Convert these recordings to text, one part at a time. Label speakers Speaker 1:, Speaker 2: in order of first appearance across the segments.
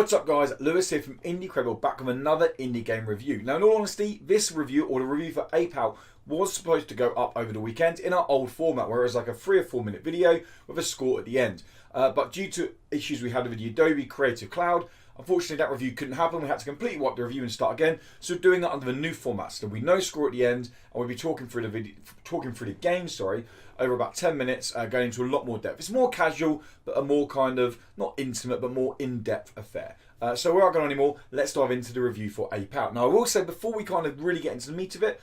Speaker 1: What's up guys, Lewis here from Indie Credible, back with another indie game review. Now in all honesty, this review, or the review for Ape Out, was supposed to go up over the weekend in our old format, where it was like a 3 or 4 minute video with a score at the end. But due to issues we had with the Adobe Creative Cloud, unfortunately that review couldn't happen. We had to completely wipe the review and start again. So doing that under the new format, so there'll be no score at the end, and we'll be talking through the game, over about 10 minutes, going into a lot more depth. It's more casual, but a more kind of, not intimate, but more in-depth affair. So without going on anymore, let's dive into the review for Ape Out. Now I will say, before we kind of really get into the meat of it,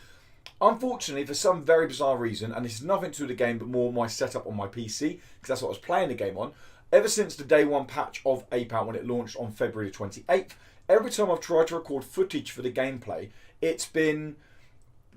Speaker 1: unfortunately for some very bizarre reason, and this is nothing to do with the game, but more my setup on my PC, because that's what I was playing the game on, ever since the day one patch of Ape Out when it launched on February the 28th, every time I've tried to record footage for the gameplay, it's been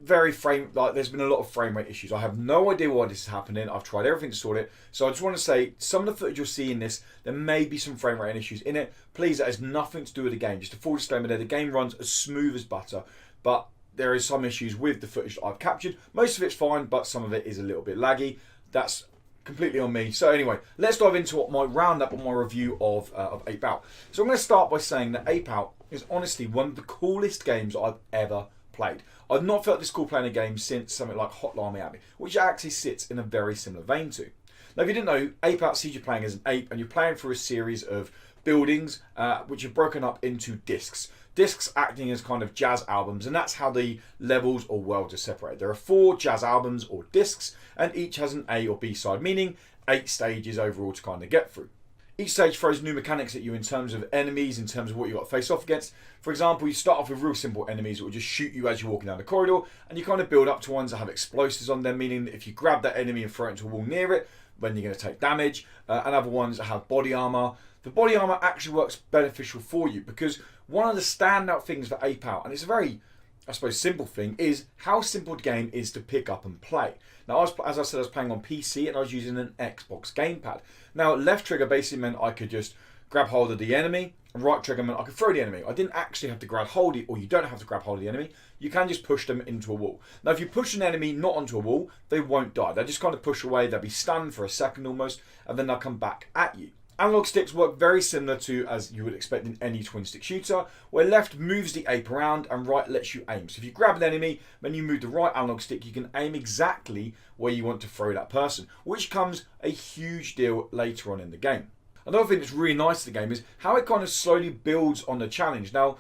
Speaker 1: there's been a lot of frame rate issues. I have no idea why this is happening. I've tried everything to sort it. So I just want to say, some of the footage you'll see in this, there may be some frame rate issues in it. Please, that has nothing to do with the game. Just a full disclaimer there, the game runs as smooth as butter, but there is some issues with the footage that I've captured. Most of it's fine, but some of it is a little bit laggy. That's completely on me. So anyway, let's dive into my roundup on my review of Ape Out. So I'm going to start by saying that Ape Out is honestly one of the coolest games I've ever played. I've not felt this cool playing a game since something like Hotline Miami, which actually sits in a very similar vein to. Now if you didn't know, Ape Out sees you playing as an ape, and you're playing through a series of buildings which are broken up into discs. Discs acting as kind of jazz albums, and that's how the levels or worlds are separated. There are 4 jazz albums or discs, and each has an A or B side, meaning 8 stages overall to kind of get through. Each stage throws new mechanics at you in terms of enemies, in terms of what you've got to face off against. For example, you start off with real simple enemies that will just shoot you as you're walking down the corridor, and you kind of build up to ones that have explosives on them, meaning that if you grab that enemy and throw it into a wall near it, then you're going to take damage, and other ones that have body armor. The body armor actually works beneficial for you, because one of the standout things for Ape Out, and it's a very, I suppose, simple thing, is how simple the game is to pick up and play. Now, as I said, I was playing on PC and I was using an Xbox gamepad. Now, left trigger basically meant I could just grab hold of the enemy, and right trigger meant I could throw the enemy. I didn't actually have to grab hold of it, or you don't have to grab hold of the enemy. You can just push them into a wall. Now, if you push an enemy not onto a wall, they won't die. They just kind of push away, they'll be stunned for a second almost, and then they'll come back at you. Analog sticks work very similar to as you would expect in any twin stick shooter, where left moves the ape around and right lets you aim. So if you grab an enemy, when you move the right analog stick, you can aim exactly where you want to throw that person, which comes a huge deal later on in the game. Another thing that's really nice to the game is how it kind of slowly builds on the challenge. Now,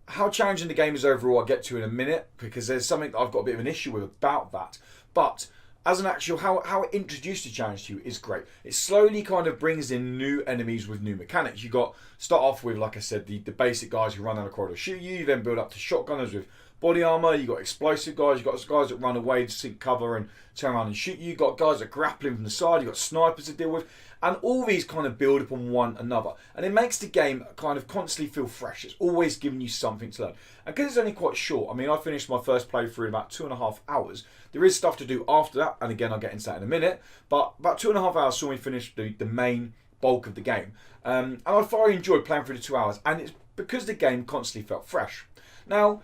Speaker 1: how challenging the game is overall I'll get to in a minute, because there's something that I've got a bit of an issue with about that. But as an actual, how it introduced the challenge to you is great. It slowly kind of brings in new enemies with new mechanics. You start off with, like I said, the basic guys who run down the corridor shoot you. You then build up to shotgunners with body armor. You got explosive guys. You got guys that run away to seek cover and turn around and shoot you. You got guys that grapple in from the side. You got snipers to deal with, and all these kind of build upon one another, and it makes the game kind of constantly feel fresh. It's always giving you something to learn, and because it's only quite short. I mean, I finished my first playthrough in about 2.5 hours. There is stuff to do after that, and again, I'll get into that in a minute. But about 2.5 hours saw me finish the main bulk of the game, and I thoroughly enjoyed playing through the 2 hours, and it's because the game constantly felt fresh. Now,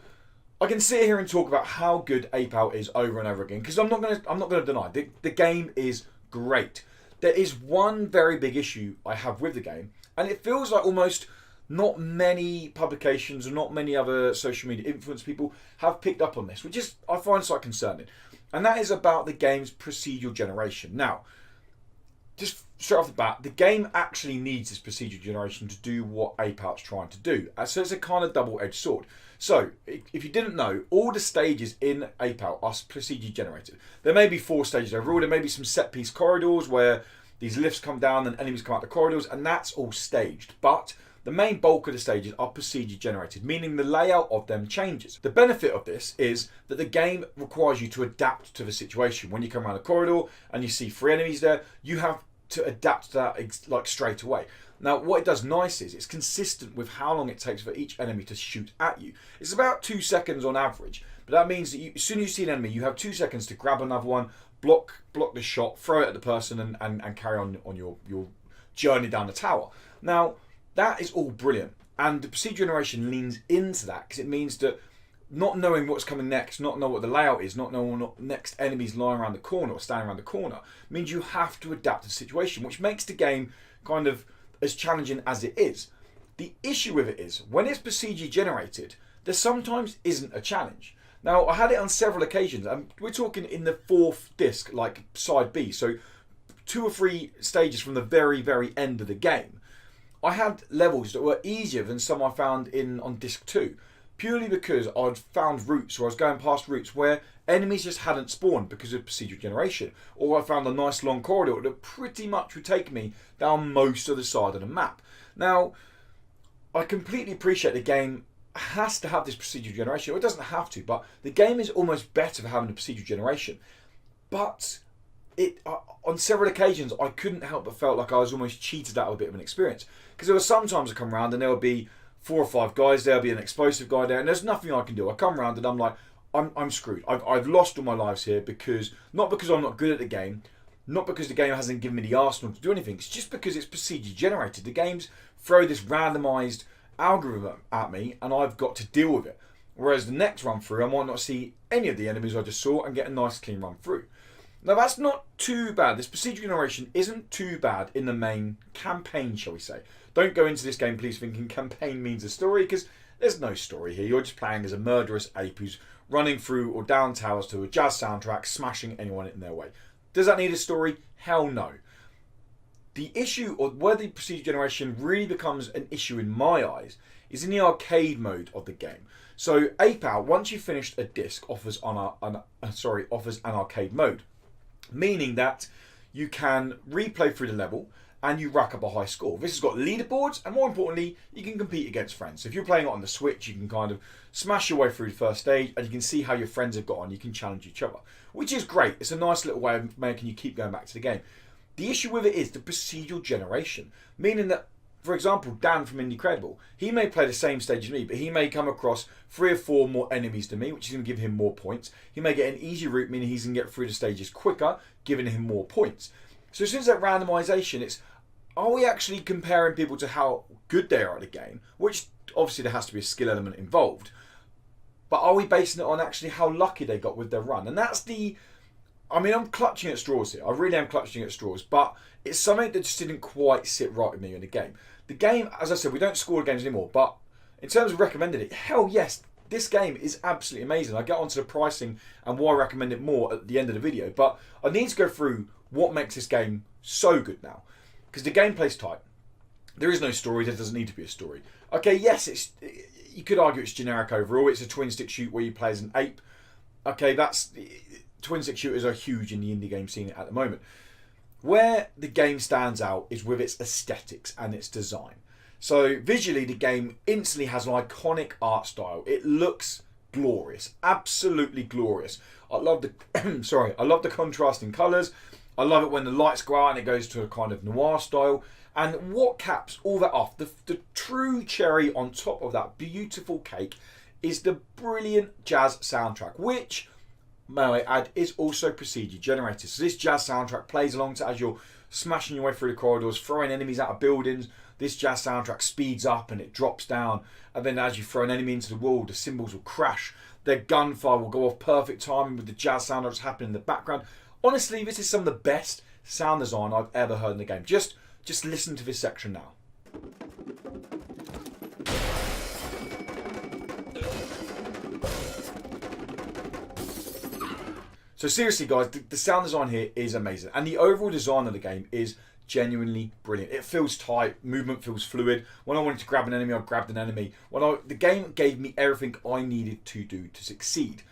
Speaker 1: I can sit here and talk about how good Ape Out is over and over again, because I'm not gonna deny the game is great. There is one very big issue I have with the game, and it feels like almost not many publications or not many other social media influence people have picked up on this, which is, I find, slightly concerning. And that is about the game's procedural generation. Now, just straight off the bat, the game actually needs this procedural generation to do what Ape Out's trying to do. So it's a kind of double-edged sword. So, if you didn't know, all the stages in Ape Out are procedurally generated. There may be 4 stages overall. There may be some set-piece corridors where these lifts come down and enemies come out the corridors, and that's all staged. But the main bulk of the stages are procedurally generated, meaning the layout of them changes. The benefit of this is that the game requires you to adapt to the situation. When you come around a corridor and you see 3 enemies there, you have to adapt to that like straight away. Now, what it does nice is it's consistent with how long it takes for each enemy to shoot at you. It's about 2 seconds on average, but that means that as soon as you see an enemy, you have 2 seconds to grab another one, block the shot, throw it at the person, and carry on your journey down the tower. Now, that is all brilliant, and the procedural generation leans into that, because it means that not knowing what's coming next, not knowing what the layout is, not knowing what next enemies lying around the corner or standing around the corner, means you have to adapt to the situation, which makes the game kind of as challenging as it is. The issue with it is, when it's procedurally generated, there sometimes isn't a challenge. Now, I had it on several occasions, and we're talking in the 4th disc, like side B, so 2 or 3 stages from the very, very end of the game. I had levels that were easier than some I found on disc 2, purely because I'd found routes, or I was going past routes where enemies just hadn't spawned because of procedural generation, or I found a nice long corridor that pretty much would take me down most of the side of the map. Now, I completely appreciate the game has to have this procedural generation. Well, it doesn't have to, but the game is almost better for having a procedural generation. But on several occasions, I couldn't help but felt like I was almost cheated out of a bit of an experience. Because there were sometimes I come around and there would be 4 or 5 guys, there'll be an explosive guy there, and there's nothing I can do. I come around and I'm like, I'm screwed. I've lost all my lives here, not because I'm not good at the game, not because the game hasn't given me the arsenal to do anything. It's just because it's procedurally generated. The games throw this randomised algorithm at me and I've got to deal with it. Whereas the next run through, I might not see any of the enemies I just saw and get a nice clean run through. Now that's not too bad. This procedural generation isn't too bad in the main campaign, shall we say. Don't go into this game please thinking campaign means a story, because there's no story here. You're just playing as a murderous ape who's running through or down towers to a jazz soundtrack, smashing anyone in their way. Does that need a story? Hell no. The issue, or where the procedural generation really becomes an issue in my eyes, is in the arcade mode of the game. So Ape Out, once you've finished a disc, offers an arcade mode, meaning that you can replay through the level and you rack up a high score. This has got leaderboards, and more importantly, you can compete against friends. So if you're playing it on the Switch, you can kind of smash your way through the first stage and you can see how your friends have got on. You can challenge each other, which is great. It's a nice little way of making you keep going back to the game. The issue with it is the procedural generation, meaning that, for example, Dan from Incredible, he may play the same stage as me, but he may come across 3 or 4 more enemies than me, which is going to give him more points. He may get an easy route, meaning he's going to get through the stages quicker, giving him more points. So since that randomisation, it's, are we actually comparing people to how good they are at the game, which obviously there has to be a skill element involved, but are we basing it on actually how lucky they got with their run? And that's I'm clutching at straws here. I really am clutching at straws, but it's something that just didn't quite sit right with me in the game. The game, as I said, we don't score games anymore, but in terms of recommending it, hell yes, this game is absolutely amazing. I get onto the pricing and why I recommend it more at the end of the video, but I need to go through what makes this game so good now. Because the gameplay's tight. There is no story, there doesn't need to be a story. Okay, yes, you could argue it's generic overall. It's a twin stick shoot where you play as an ape. Okay, twin stick shooters are huge in the indie game scene at the moment. Where the game stands out is with its aesthetics and its design. So visually, the game instantly has an iconic art style. It looks glorious, absolutely glorious. I love the contrasting colours. I love it when the lights go out and it goes to a kind of noir style. And what caps all that off, the true cherry on top of that beautiful cake, is the brilliant jazz soundtrack, which, may I add, is also procedurally generated. So this jazz soundtrack plays along to as you're smashing your way through the corridors, throwing enemies out of buildings. This jazz soundtrack speeds up and it drops down. And then as you throw an enemy into the wall, the cymbals will crash. Their gunfire will go off perfect timing with the jazz sound that's happening in the background. Honestly, this is some of the best sound design I've ever heard in the game. Just listen to this section now. So seriously guys, the sound design here is amazing. And the overall design of the game is genuinely brilliant. It feels tight, movement feels fluid. When I wanted to grab an enemy, I grabbed an enemy. The game gave me everything I needed to do to succeed.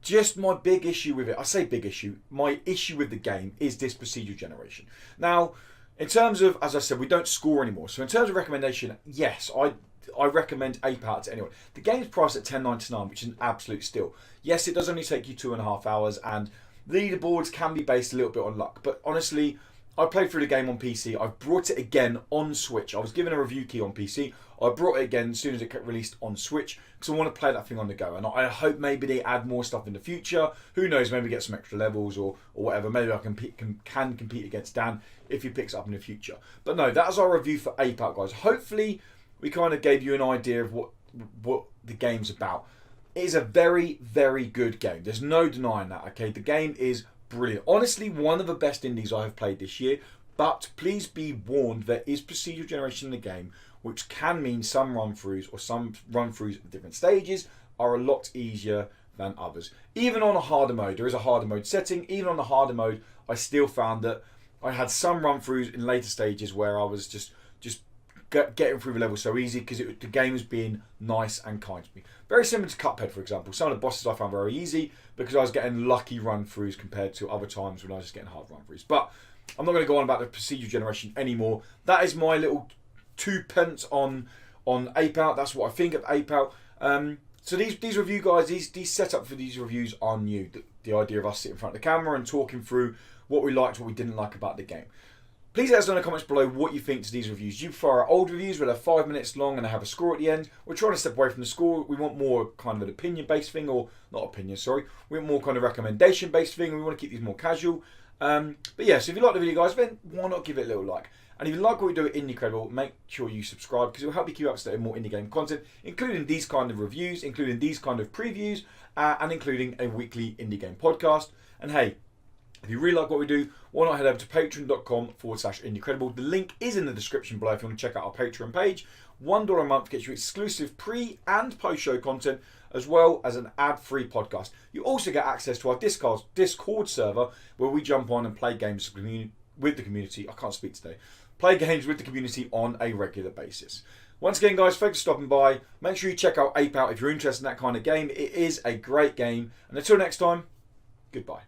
Speaker 1: Just my big issue with it, I say big issue, my issue with the game is this procedural generation. Now, in terms of, as I said, we don't score anymore. So in terms of recommendation, yes, I recommend Ape Out to anyone. The game's priced at $10.99, which is an absolute steal. Yes, it does only take you 2.5 hours, and leaderboards can be based a little bit on luck. But honestly, I played through the game on PC. I've brought it again on Switch. I was given a review key on PC. I brought it again as soon as it got released on Switch because I want to play that thing on the go. And I hope maybe they add more stuff in the future. Who knows, maybe get some extra levels or whatever. Maybe I can compete against Dan if he picks up in the future. But no, that is our review for Ape Out, guys. Hopefully, we kind of gave you an idea of what the game's about. It is a very, very good game. There's no denying that, okay? The game is brilliant. Honestly, one of the best indies I have played this year. But please be warned, there is procedural generation in the game, which can mean some run-throughs or some run-throughs at different stages are a lot easier than others. Even on a harder mode, there is a harder mode setting. Even on the harder mode, I still found that I had some run-throughs in later stages where I was just getting through the level so easy because the game was being nice and kind to me. Very similar to Cuphead, for example. Some of the bosses I found very easy because I was getting lucky run-throughs compared to other times when I was just getting hard run-throughs. But I'm not going to go on about the procedural generation anymore. That is my little 2 pence on Ape Out. That's what I think of Ape Out. So these review guys, these setup for these reviews are new. The idea of us sitting in front of the camera and talking through what we liked, what we didn't like about the game. Please let us know in the comments below what you think to these reviews. Do you prefer our old reviews where they're 5 minutes long and they have a score at the end? We're trying to step away from the score. We want more kind of an opinion-based thing, or not opinion, sorry. We want more kind of recommendation-based thing. We want to keep these more casual. But yeah, so if you like the video, guys, then why not give it a little like? And if you like what we do at Indie, make sure you subscribe because it will help you keep up to date with more indie game content, including these kind of reviews, including these kind of previews, and including a weekly indie game podcast. And hey, if you really like what we do, why not head over to patreon.com/Indiecredible. The link is in the description below if you want to check out our Patreon page. $1 a month gets you exclusive pre- and post-show content, as well as an ad-free podcast. You also get access to our Discord server, where we jump on and play games with the community. I can't speak today. Play games with the community on a regular basis. Once again, guys, thanks for stopping by. Make sure you check out Ape Out if you're interested in that kind of game. It is a great game. And until next time, goodbye.